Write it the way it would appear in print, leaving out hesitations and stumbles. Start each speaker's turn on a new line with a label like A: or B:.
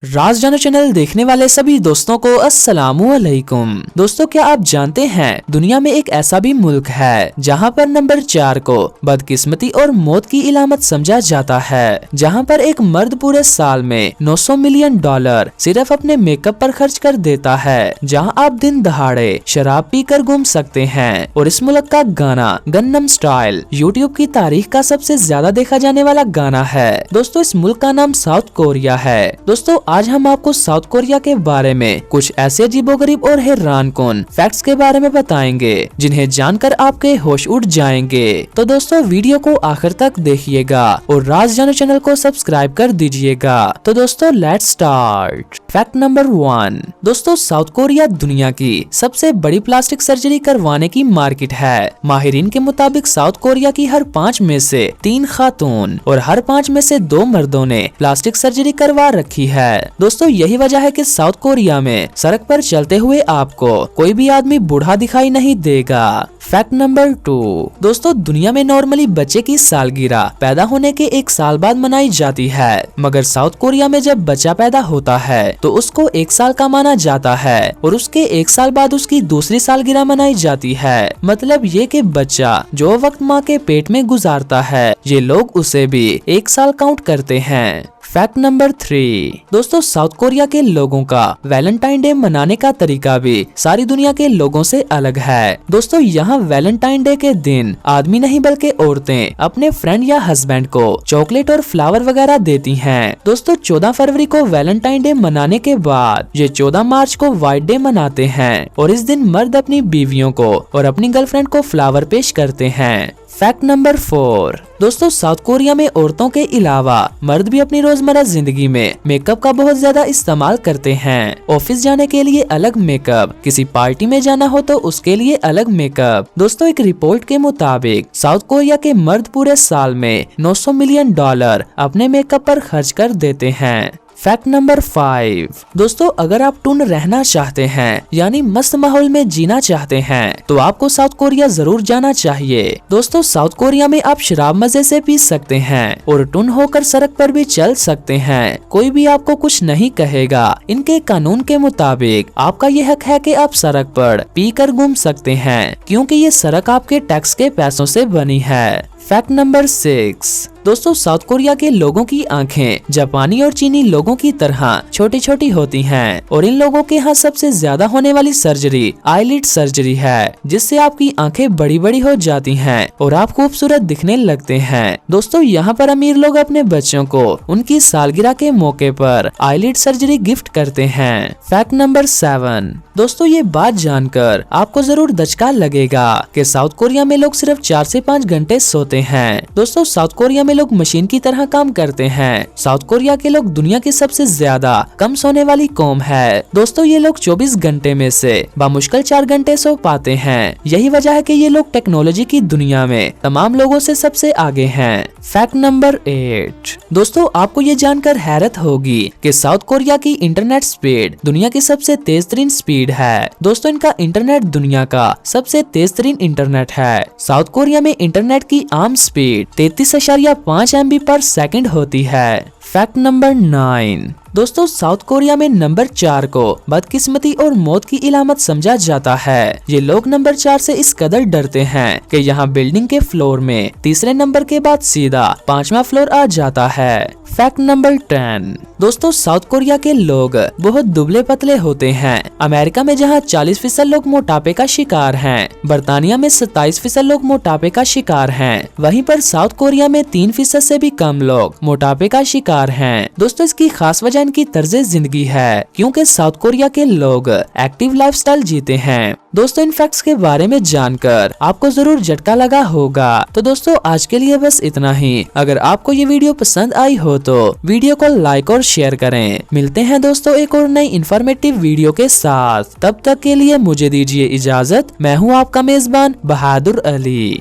A: राज जानो चैनल देखने वाले सभी दोस्तों को अस्सलामु अलैकुम। दोस्तों, क्या आप जानते हैं दुनिया में एक ऐसा भी मुल्क है जहां पर नंबर 4 को बदकिस्मती और मौत की इलामत समझा जाता है, जहां पर एक मर्द पूरे साल में 900 मिलियन डॉलर सिर्फ अपने मेकअप पर खर्च कर देता है, जहां आप दिन दहाड़े शराब पीकर घूम सकते हैं। और इस मुल्क का गाना गन्नम स्टाइल यूट्यूब की तारीख का सबसे ज्यादा देखा जाने वाला गाना है। दोस्तों, इस मुल्क का नाम साउथ कोरिया है। दोस्तों, आज हम आपको साउथ कोरिया के बारे में कुछ ऐसे अजीबोगरीब और हैरानकुन फैक्ट्स के बारे में बताएंगे जिन्हें जानकर आपके होश उड़ जाएंगे। तो दोस्तों, वीडियो को आखिर तक देखिएगा और राज जानो चैनल को सब्सक्राइब कर दीजिएगा। तो दोस्तों, लेट्स स्टार्ट। Fact number 1। दोस्तों, साउथ कोरिया दुनिया की सबसे बड़ी प्लास्टिक सर्जरी करवाने की मार्केट है। माहिरीन के मुताबिक साउथ कोरिया की हर 5 में से 3 खातून और हर 5 में से 2 मर्दों ने प्लास्टिक सर्जरी करवा रखी है। दोस्तों, यही वजह है कि साउथ कोरिया में सड़क पर चलते हुए आपको कोई भी आदमी बूढ़ा दिखाई नहीं देगा। Fact number 2। दोस्तों, दुनिया में नॉर्मली बच्चे की सालगिरह पैदा होने के 1 साल बाद मनाई जाती है, मगर साउथ कोरिया में जब बच्चा पैदा होता है तो उसको 1 साल का माना जाता है और उसके 1 साल बाद उसकी दूसरी सालगिरह मनाई जाती है। मतलब ये कि बच्चा जो वक्त माँ के पेट में गुजारता है, ये लोग उसे भी 1 साल काउंट करते हैं। Fact number 3। दोस्तों, साउथ कोरिया के लोगों का वैलेंटाइन डे मनाने का तरीका भी सारी दुनिया के लोगों से अलग है। दोस्तों, यहाँ वैलेंटाइन डे के दिन आदमी नहीं बल्कि औरतें अपने फ्रेंड या हस्बैंड को चॉकलेट और फ्लावर वगैरह देती हैं। दोस्तों, 14 फरवरी को वैलेंटाइन डे मनाने के बाद ये 14 मार्च को व्हाइट डे मनाते हैं और इस दिन मर्द अपनी बीवियों को और अपनी गर्लफ्रेंड को फ्लावर पेश करते हैं। Fact number 4। दोस्तों, साउथ कोरिया में औरतों के अलावा मर्द भी अपनी रोजमर्रा जिंदगी में मेकअप का बहुत ज्यादा इस्तेमाल करते हैं। ऑफिस जाने के लिए अलग मेकअप, किसी पार्टी में जाना हो तो उसके लिए अलग मेकअप। दोस्तों, एक रिपोर्ट के मुताबिक साउथ कोरिया के मर्द पूरे साल में 900 मिलियन डॉलर अपने मेकअप पर खर्च कर देते हैं। Fact number 5। दोस्तों, अगर आप टून रहना चाहते हैं यानी मस्त माहौल में जीना चाहते हैं तो आपको साउथ कोरिया जरूर जाना चाहिए। दोस्तों, साउथ कोरिया में आप शराब मजे से पी सकते हैं और टून होकर सड़क पर भी चल सकते हैं। कोई भी आपको कुछ नहीं कहेगा। इनके कानून के मुताबिक आपका ये हक है कि आप सड़क पर पी कर घूम सकते हैं, क्योंकि ये सड़क आपके टैक्स के पैसों से बनी है। Fact number 6। दोस्तों, साउथ कोरिया के लोगों की आंखें जापानी और चीनी लोगों की तरह छोटी छोटी होती हैं और इन लोगों के यहाँ सबसे ज्यादा होने वाली सर्जरी आईलिड सर्जरी है, जिससे आपकी आंखें बड़ी बड़ी हो जाती हैं और आप खूबसूरत दिखने लगते हैं। दोस्तों, यहाँ पर अमीर लोग अपने बच्चों को उनकी सालगिरह के मौके पर आईलिड सर्जरी गिफ्ट करते हैं। Fact number 7। दोस्तों, ये बात जानकर आपको जरूर धचका लगेगा कि साउथ कोरिया में लोग सिर्फ 4 से 5 घंटे सोते हैं। दोस्तों, साउथ कोरिया में लोग मशीन की तरह काम करते हैं। साउथ कोरिया के लोग दुनिया की सबसे ज्यादा कम सोने वाली कौम है। दोस्तों, ये लोग 24 घंटे में से बामुश्किल 4 घंटे सो पाते हैं। यही वजह है कि ये लोग टेक्नोलॉजी की दुनिया में तमाम लोगों से सबसे आगे हैं। Fact number 8। दोस्तों, आपको ये जानकर हैरत होगी कि साउथ कोरिया की इंटरनेट स्पीड दुनिया की सबसे तेज तरीन स्पीड है। दोस्तों, इनका इंटरनेट दुनिया का सबसे तेज तरीन इंटरनेट है। साउथ कोरिया में इंटरनेट की आम स्पीड 33.5 MB पर सेकंड होती है। Fact number 9। दोस्तों, साउथ कोरिया में नंबर 4 को बदकिस्मती और मौत की इलामत समझा जाता है। ये लोग नंबर 4 से इस कदर डरते हैं कि यहाँ बिल्डिंग के फ्लोर में तीसरे नंबर के बाद सीधा 5वां फ्लोर आ जाता है। Fact number 10। दोस्तों, साउथ कोरिया के लोग बहुत दुबले पतले होते हैं। अमेरिका में जहाँ 40% लोग मोटापे का शिकार हैं, बर्तानिया में 27% लोग मोटापे का शिकार हैं, वहीं पर साउथ कोरिया में 3% से भी कम लोग मोटापे का शिकार हैं। दोस्तों, इसकी खास वजह इनकी तर्जे जिंदगी है, क्योंकि साउथ कोरिया के लोग एक्टिव लाइफस्टाइल जीते हैं। दोस्तों, इन फैक्ट्स के बारे में जानकर आपको जरूर झटका लगा होगा। तो दोस्तों, आज के लिए बस इतना ही। अगर आपको ये वीडियो पसंद आई हो तो वीडियो को लाइक और शेयर करें। मिलते हैं दोस्तों एक और नई इन्फॉर्मेटिव वीडियो के साथ। तब तक के लिए मुझे दीजिए इजाजत। मैं हूँ आपका मेजबान बहादुर अली।